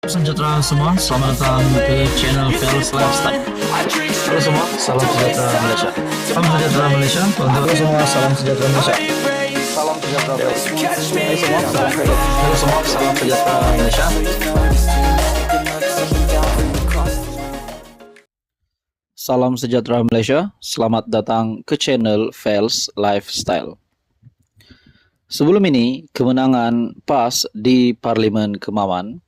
Sejahtera semua, selamat datang ke channel Fels Lifestyle. Halo semua, salam sejahtera Malaysia. Salam sejahtera Malaysia. Halo semua, salam sejahtera Malaysia. Salam sejahtera Malaysia. Hai semua, halo semua, salam sejahtera Malaysia. Salam sejahtera Malaysia. Selamat datang ke channel Fels Lifestyle. Sebelum ini, kemenangan PAS di Parlimen Kemaman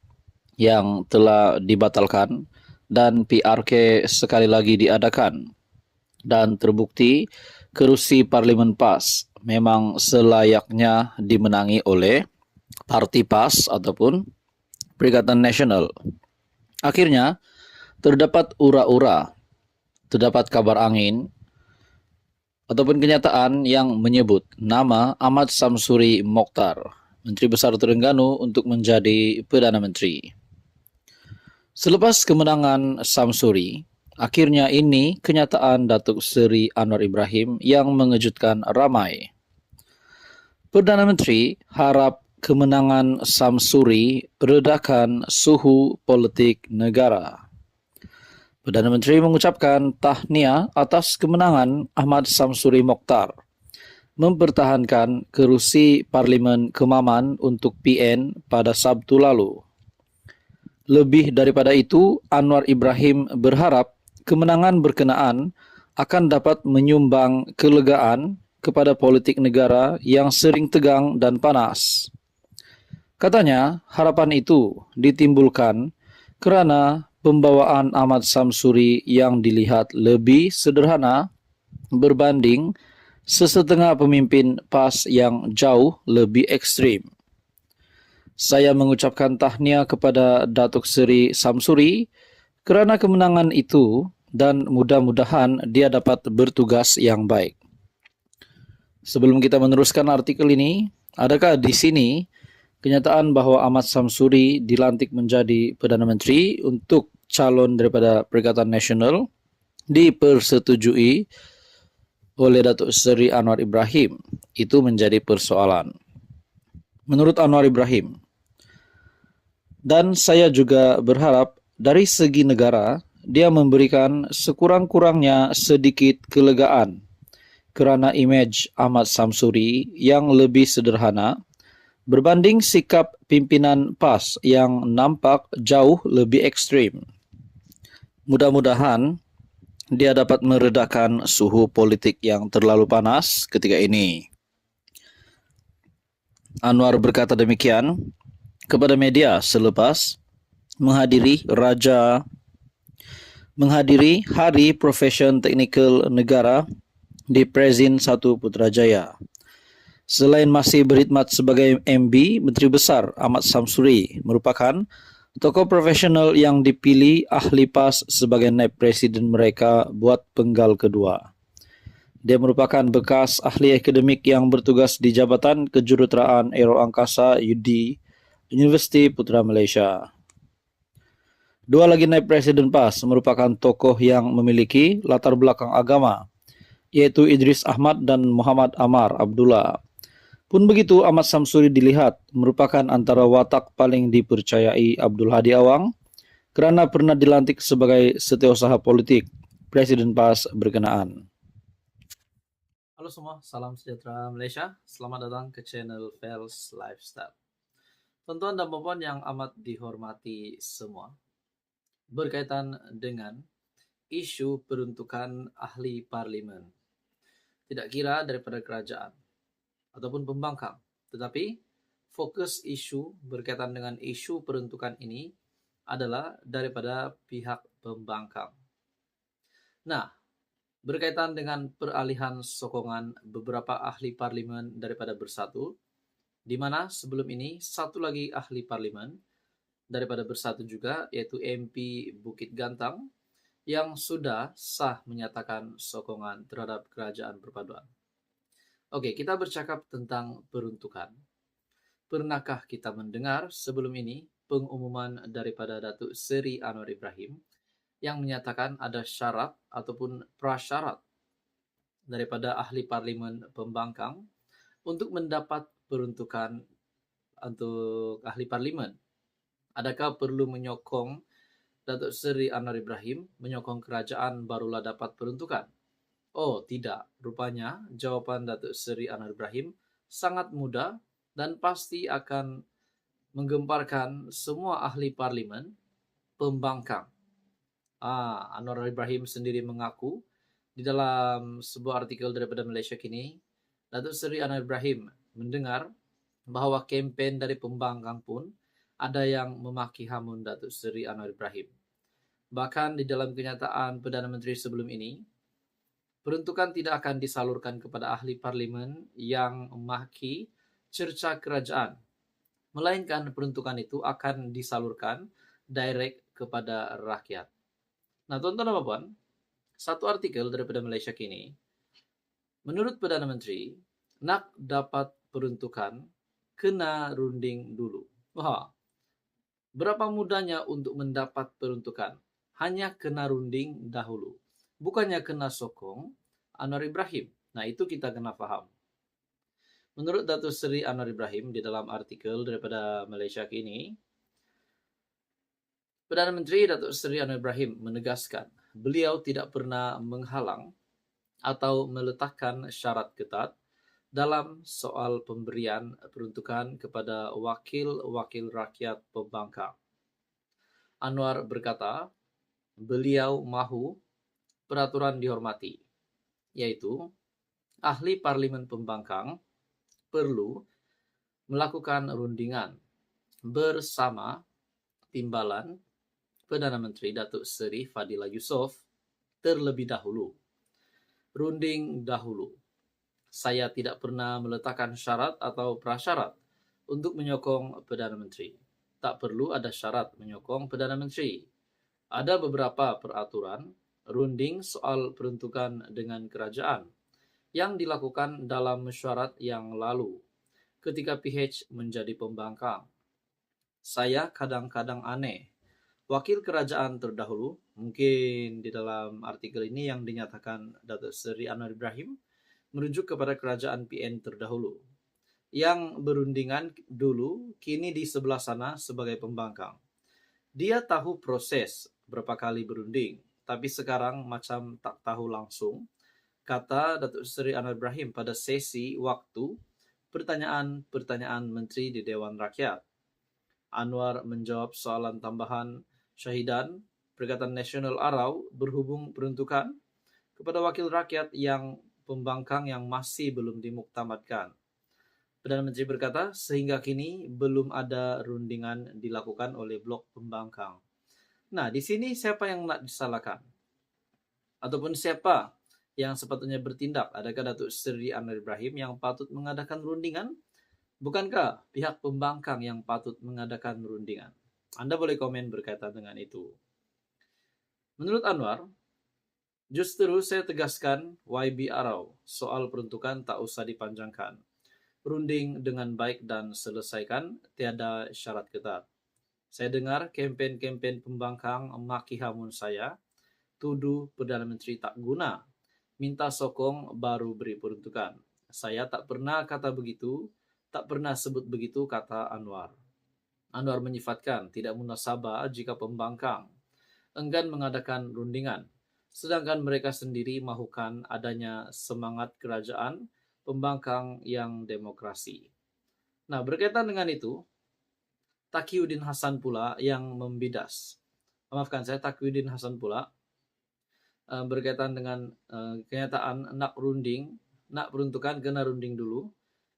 yang telah dibatalkan dan PRK sekali lagi diadakan, dan terbukti kerusi Parlimen PAS memang selayaknya dimenangi oleh Parti PAS ataupun Perikatan Nasional. Akhirnya terdapat ura-ura, terdapat kabar angin ataupun kenyataan yang menyebut nama Ahmad Samsuri Mokhtar, Menteri Besar Terengganu, untuk menjadi Perdana Menteri. Selepas kemenangan Samsuri, akhirnya ini kenyataan Datuk Seri Anwar Ibrahim yang mengejutkan ramai. Perdana Menteri harap kemenangan Samsuri redakan suhu politik negara. Perdana Menteri mengucapkan tahniah atas kemenangan Ahmad Samsuri Mokhtar mempertahankan kerusi Parlimen Kemaman untuk PN pada Sabtu lalu. Lebih daripada itu, Anwar Ibrahim berharap kemenangan berkenaan akan dapat menyumbang kelegaan kepada politik negara yang sering tegang dan panas. Katanya, harapan itu ditimbulkan kerana pembawaan Ahmad Samsuri yang dilihat lebih sederhana berbanding sesetengah pemimpin PAS yang jauh lebih ekstrim. Saya mengucapkan tahniah kepada Datuk Seri Samsuri kerana kemenangan itu dan mudah-mudahan dia dapat bertugas yang baik. Sebelum kita meneruskan artikel ini, adakah di sini kenyataan bahawa Ahmad Samsuri dilantik menjadi Perdana Menteri untuk calon daripada Perikatan Nasional dipersetujui oleh Datuk Seri Anwar Ibrahim? Itu menjadi persoalan. Menurut Anwar Ibrahim, dan saya juga berharap dari segi negara, dia memberikan sekurang-kurangnya sedikit kelegaan kerana imej Ahmad Samsuri yang lebih sederhana berbanding sikap pimpinan PAS yang nampak jauh lebih ekstrim. Mudah-mudahan dia dapat meredakan suhu politik yang terlalu panas ketika ini. Anwar berkata demikian kepada media selepas menghadiri Hari Profession Teknikal Negara di Prezin 1 Putrajaya. Selain masih berkhidmat sebagai MB, Menteri Besar Ahmad Samsuri merupakan tokoh profesional yang dipilih ahli PAS sebagai naib presiden mereka buat penggal kedua. Dia merupakan bekas ahli akademik yang bertugas di Jabatan Kejuruteraan Aero Angkasa UD, Universiti Putra Malaysia. Dua lagi naib presiden PAS merupakan tokoh yang memiliki latar belakang agama, yaitu Idris Ahmad dan Muhammad Amar Abdullah. Pun begitu, Ahmad Samsuri dilihat merupakan antara watak paling dipercayai Abdul Hadi Awang kerana pernah dilantik sebagai setiausaha politik Presiden PAS berkenaan. Halo semua, salam sejahtera Malaysia. Selamat datang ke channel Fels Lifestyle. Tuan-tuan dan puan yang amat dihormati semua, berkaitan dengan isu peruntukan ahli parlimen, tidak kira daripada kerajaan ataupun pembangkang, tetapi fokus isu berkaitan dengan isu peruntukan ini adalah daripada pihak pembangkang. Nah, berkaitan dengan peralihan sokongan beberapa ahli parlimen daripada Bersatu, di mana sebelum ini satu lagi ahli parlimen daripada Bersatu juga, yaitu MP Bukit Gantang, yang sudah sah menyatakan sokongan terhadap kerajaan perpaduan. Oke, kita bercakap tentang peruntukan. Pernahkah kita mendengar sebelum ini pengumuman daripada Datuk Seri Anwar Ibrahim yang menyatakan ada syarat ataupun prasyarat daripada ahli parlimen pembangkang untuk mendapat peruntukan untuk ahli parlimen Adakah perlu menyokong Datuk Seri Anwar Ibrahim menyokong kerajaan barulah dapat peruntukan? Oh, tidak. Rupanya jawaban Datuk Seri Anwar Ibrahim sangat mudah dan pasti akan menggemparkan semua ahli parlimen pembangkang. Anwar Ibrahim sendiri mengaku di dalam sebuah artikel daripada Malaysia Kini, Datuk Seri Anwar Ibrahim mendengar bahawa kempen dari pembangkang pun ada yang memaki hamun Datuk Seri Anwar Ibrahim. Bahkan di dalam kenyataan Perdana Menteri sebelum ini, peruntukan tidak akan disalurkan kepada ahli parlimen yang memaki cerca kerajaan, melainkan peruntukan itu akan disalurkan direct kepada rakyat. Nah, tuan-tuan dan puan, satu artikel daripada Malaysia Kini, menurut Perdana Menteri, nak dapat peruntukan, kena runding dulu. Wah, berapa mudahnya untuk mendapat peruntukan? Hanya kena runding dahulu. Bukannya kena sokong Anwar Ibrahim. Nah, itu kita kena faham. Menurut Datuk Seri Anwar Ibrahim di dalam artikel daripada Malaysia Kini, Perdana Menteri Datuk Seri Anwar Ibrahim menegaskan beliau tidak pernah menghalang atau meletakkan syarat ketat dalam soal pemberian peruntukan kepada wakil-wakil rakyat pembangkang. Anwar berkata, beliau mahu peraturan dihormati, yaitu ahli parlimen pembangkang perlu melakukan rundingan bersama timbalan Perdana Menteri Datuk Seri Fadillah Yusof terlebih dahulu. Runding dahulu. Saya tidak pernah meletakkan syarat atau prasyarat untuk menyokong Perdana Menteri. Tak perlu ada syarat menyokong Perdana Menteri. Ada beberapa peraturan runding soal peruntukan dengan kerajaan yang dilakukan dalam mesyuarat yang lalu ketika PH menjadi pembangkang. Saya kadang-kadang aneh. Wakil kerajaan terdahulu, mungkin di dalam artikel ini yang dinyatakan Datuk Seri Anwar Ibrahim, merujuk kepada kerajaan PN terdahulu, yang berundingan dulu kini di sebelah sana sebagai pembangkang. Dia tahu proses berapa kali berunding, tapi sekarang macam tak tahu langsung, kata Datuk Seri Anwar Ibrahim pada sesi waktu pertanyaan-pertanyaan Menteri di Dewan Rakyat. Anwar menjawab soalan tambahan Syahidan Perikatan Nasional Arau berhubung peruntukan kepada wakil rakyat yang pembangkang yang masih belum dimuktamadkan. Perdana Menteri berkata, sehingga kini belum ada rundingan dilakukan oleh blok pembangkang. Nah, di sini siapa yang nak disalahkan? Ataupun siapa yang sepatutnya bertindak? Adakah Datuk Seri Anwar Ibrahim yang patut mengadakan rundingan? Bukankah pihak pembangkang yang patut mengadakan rundingan? Anda boleh komen berkaitan dengan itu. Menurut Anwar, justru saya tegaskan YB Arau, soal peruntukan tak usah dipanjangkan. Runding dengan baik dan selesaikan, tiada syarat ketat. Saya dengar kempen-kempen pembangkang maki hamun saya, tuduh Perdana Menteri tak guna, minta sokong baru beri peruntukan. Saya tak pernah kata begitu, tak pernah sebut begitu, kata Anwar. Anwar menyifatkan tidak munasabah jika pembangkang enggan mengadakan rundingan, sedangkan mereka sendiri mahukan adanya semangat kerajaan pembangkang yang demokrasi. Nah, berkaitan dengan itu, Taqiyuddin Hasan pula yang membidas. Maafkan saya, Taqiyuddin Hasan pula berkaitan dengan kenyataan nak peruntukan kena runding dulu.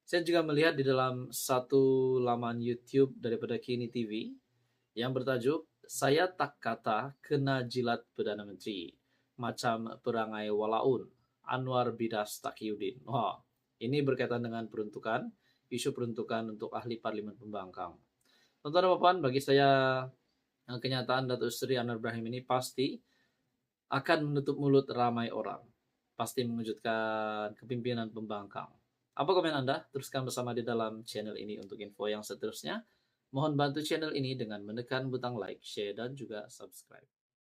Saya juga melihat di dalam satu laman YouTube daripada Kini TV yang bertajuk, saya tak kata kena jilat Perdana Menteri, macam perangai walaun, Anwar bidas Taqiyuddin. Wah, ini berkaitan dengan peruntukan, isu peruntukan untuk ahli parlimen pembangkang. Tuan-tuan dan puan, bagi saya kenyataan Datuk Seri Anwar Ibrahim ini pasti akan menutup mulut ramai orang. Pasti mengejutkan kepimpinan pembangkang. Apa komen Anda? Teruskan bersama di dalam channel ini untuk info yang seterusnya. Mohon bantu channel ini dengan menekan butang like, share, dan juga subscribe.